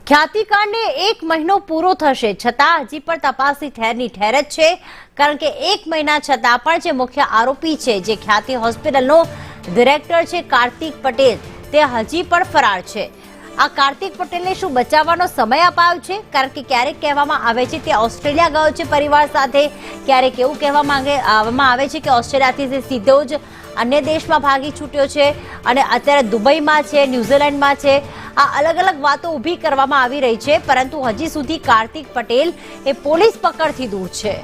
ખ્યાતિકાંડને 1 મહિનો પૂરો થશે છતાં હજી પણ તપાસની ઠેરની ઠેર જ છે, કારણ કે 1 મહિના છતાં પણ જે મુખ્ય આરોપી છે, જે ખ્યાતિ હોસ્પિટલનો ડિરેક્ટર છે કાર્તિક પટેલ, તે હજી પણ ફરાર છે। આ કાર્તિક પટેલને શું બચાવવાનો સમય અપાયો છે? કારણ કે ક્યારેક કહેવામાં આવે છે તે ઓસ્ટ્રેલિયા ગયો છે પરિવાર સાથે, ક્યારેક એવું કહેવામાં આવે છે કે ઓસ્ટ્રેલિયાથી તે સીધો જ અન્ય દેશમાં ભાગી છૂટ્યો છે અને અત્યારે દુબઈમાં છે, ન્યુઝીલેન્ડમાં છે। આ અલગ અલગ વાતો ઊભી કરવામાં આવી રહી છે, પરંતુ હજી સુધી કાર્તિક પટેલ એ પોલીસ પકડથી દૂર છે।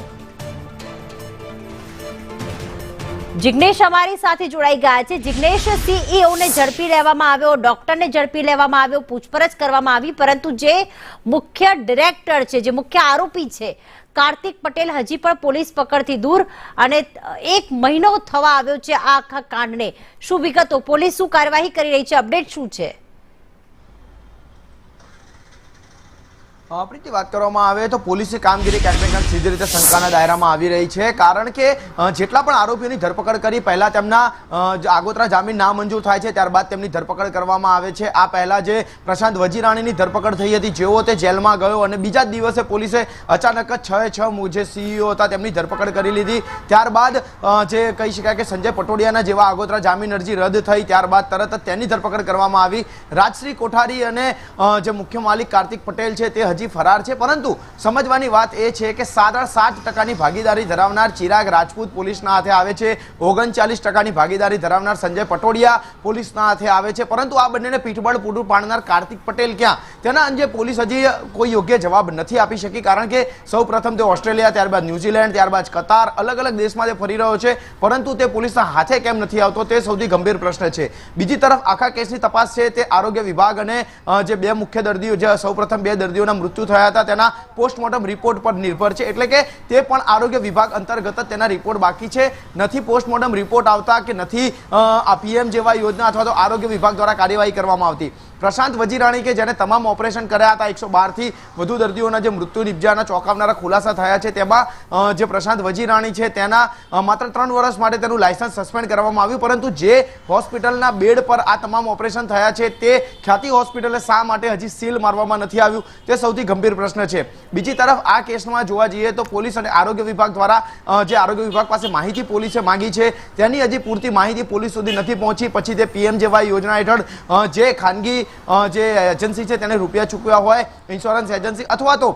જિગ્નેશ અમારી સાથે જોડાઈ ગયા છે। જિગ્નેશ, સીઈઓ ને ઝડપી લેવામાં આવ્યો, ડોક્ટરને ઝડપી લેવામાં આવ્યો, પૂછપરછ કરવામાં આવી, પરંતુ જે મુખ્ય ડિરેક્ટર છે, જે મુખ્ય આરોપી છે કાર્તિક પટેલ, હજી પણ પોલીસ પકડથી દૂર અને 1 મહિનો થવા આવ્યો છે આ આખા કાંડને। શું વિગતો, પોલીસ શું કાર્યવાહી કરી રહી છે, અપડેટ શું છે? પ્રીતિ, વાત કરવામાં આવે તો પોલીસની કામગીરી ક્યાંક સીધી રીતે શંકાના દાયરામાં આવી રહી છે, કારણ કે જેટલા પણ આરોપીઓની ધરપકડ કરી, પહેલા તેમના આગોતરા જામીન નામંજૂર થાય છે, ત્યારબાદ તેમની ધરપકડ કરવામાં આવે છે। આ પહેલા જે પ્રશાંત વજીરાણીની ધરપકડ થઈ હતી, જેવો તે જેલમાં ગયો અને બીજા જ દિવસે પોલીસે અચાનક જ 6 જે સીઈઓ હતા તેમની ધરપકડ કરી લીધી। ત્યારબાદ જે કહી શકાય કે સંજય પટોડિયાના જેવા આગોતરા જામીન અરજી રદ થઈ, ત્યારબાદ તરત જ તેની ધરપકડ કરવામાં આવી। રાજશ્રી કોઠારી અને જે મુખ્ય માલિક કાર્તિક પટેલ છે તે ફરાર છે, પરંતુ સમજવાની વાત એ છે કે 7% ભાગીદારી ધરાવનાર ચિરાગ રાજપૂત પોલીસના હાથે આવે છે, 39% ભાગીદારી ધરાવનાર સંજય પટોડિયા પોલીસના હાથે આવે છે, પરંતુ આ બંનેને પીઠબળ પૂરું પાડનાર કાર્તિક પટેલ ક્યાં, તેના અંગે પોલીસ હજી કોઈ યોગ્ય જવાબ નથી આપી શકી, કારણ કે સૌ પ્રથમ તે ઓસ્ટ્રેલિયા, ત્યારબાદ ન્યુઝીલેન્ડ, ત્યારબાદ કતાર, અલગ અલગ દેશમાં તે ફરી રહ્યો છે, પરંતુ તે પોલીસના હાથે કેમ નથી આવતો તે સૌથી ગંભીર પ્રશ્ન છે। બીજી તરફ આખા કેસની તપાસ છે તે આરોગ્ય વિભાગ અને જે 2 મુખ્ય દર્દીઓ, જે સૌ પ્રથમ 2 દર્દીઓના મૃત્યુ થયા હતા તેના પોસ્ટમોર્ટમ રિપોર્ટ પર નિર્ભર છે, એટલે કે તે પણ આરોગ્ય વિભાગ અંતર્ગત જ તેના રિપોર્ટ બાકી છે। નથી પોસ્ટમોર્ટમ રિપોર્ટ આવતા કે નથી આ પીએમ જેવા યોજના અથવા તો આરોગ્ય વિભાગ દ્વારા કાર્યવાહી કરવામાં આવતી। પ્રશાંત વજીરાણી કે જેને તમામ ઓપરેશન કર્યા હતા, 112 થી વધુ દર્દીઓના જે મૃત્યુ નિપજ્યાના ચોંકાવનારા ખુલાસા થયા છે, તેમાં જે પ્રશાંત વજીરાણી છે તેના માત્ર 3 વર્ષ માટે તેનું લાયસન્સ સસ્પેન્ડ કરવામાં આવ્યું, પરંતુ જે હોસ્પિટલના બેડ પર આ તમામ ઓપરેશન થયા છે તે ખ્યાતિ હોસ્પિટલે શા માટે હજી સીલ મારવામાં નથી આવ્યું તે સૌથી ગંભીર પ્રશ્ન છે। બીજી તરફ આ કેસમાં જોવા જઈએ તો પોલીસ અને આરોગ્ય વિભાગ દ્વારા જે આરોગ્ય વિભાગ પાસે માહિતી પોલીસે માંગી છે તેની હજી પૂરતી માહિતી પોલીસ સુધી નથી પહોંચી। પછી તે પીએમજેવાય યોજના હેઠળ જે ખાનગી જે એજન્સી છે તેને રૂપિયા ચૂકવ્યા હોય, ઇન્સ્યોરન્સ એજન્સી, અથવા તો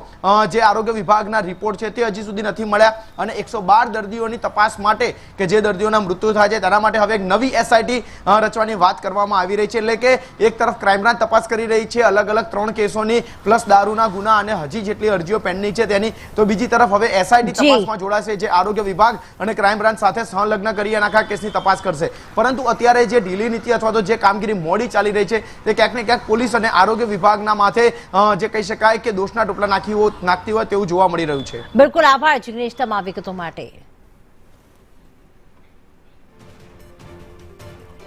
જે આરોગ્ય વિભાગના રિપોર્ટ છે તે હજી સુધી નથી મળ્યા અને 112 દર્દીઓની તપાસ માટે કે જે દર્દીઓના મૃત્યુ થાય છે તેના માટે હવે એક નવી એસઆઈટી રચવાની વાત કરવામાં આવી રહી છે। એટલે કે એક તરફ ક્રાઇમ બ્રાન્ચ તપાસ કરી રહી છે અલગ અલગ 3 કેસોની, પ્લસ દારૂના ગુના અને હજી જેટલી અરજીઓ પેન્ડિંગ છે તેની, તો બીજી તરફ હવે એસઆઈટી તપાસમાં જોડાશે, જે આરોગ્ય વિભાગ અને ક્રાઇમ બ્રાન્ચ સાથે સંલગ્ન કરી આખા કેસની તપાસ કરશે। પરંતુ અત્યારે જે ઢીલી નીતિ અથવા તો જે કામગીરી મોડી ચાલી રહી છે તે ક્યાંક ને ક્યાંક પોલીસ અને આરોગ્ય વિભાગના માથે જે કહી શકાય કે દોષના ટોપલા નાખતી હોય તેવું જોવા મળી રહ્યું છે। બિલકુલ, આભાર જિગ્નેશ તમામ વિગતો માટે।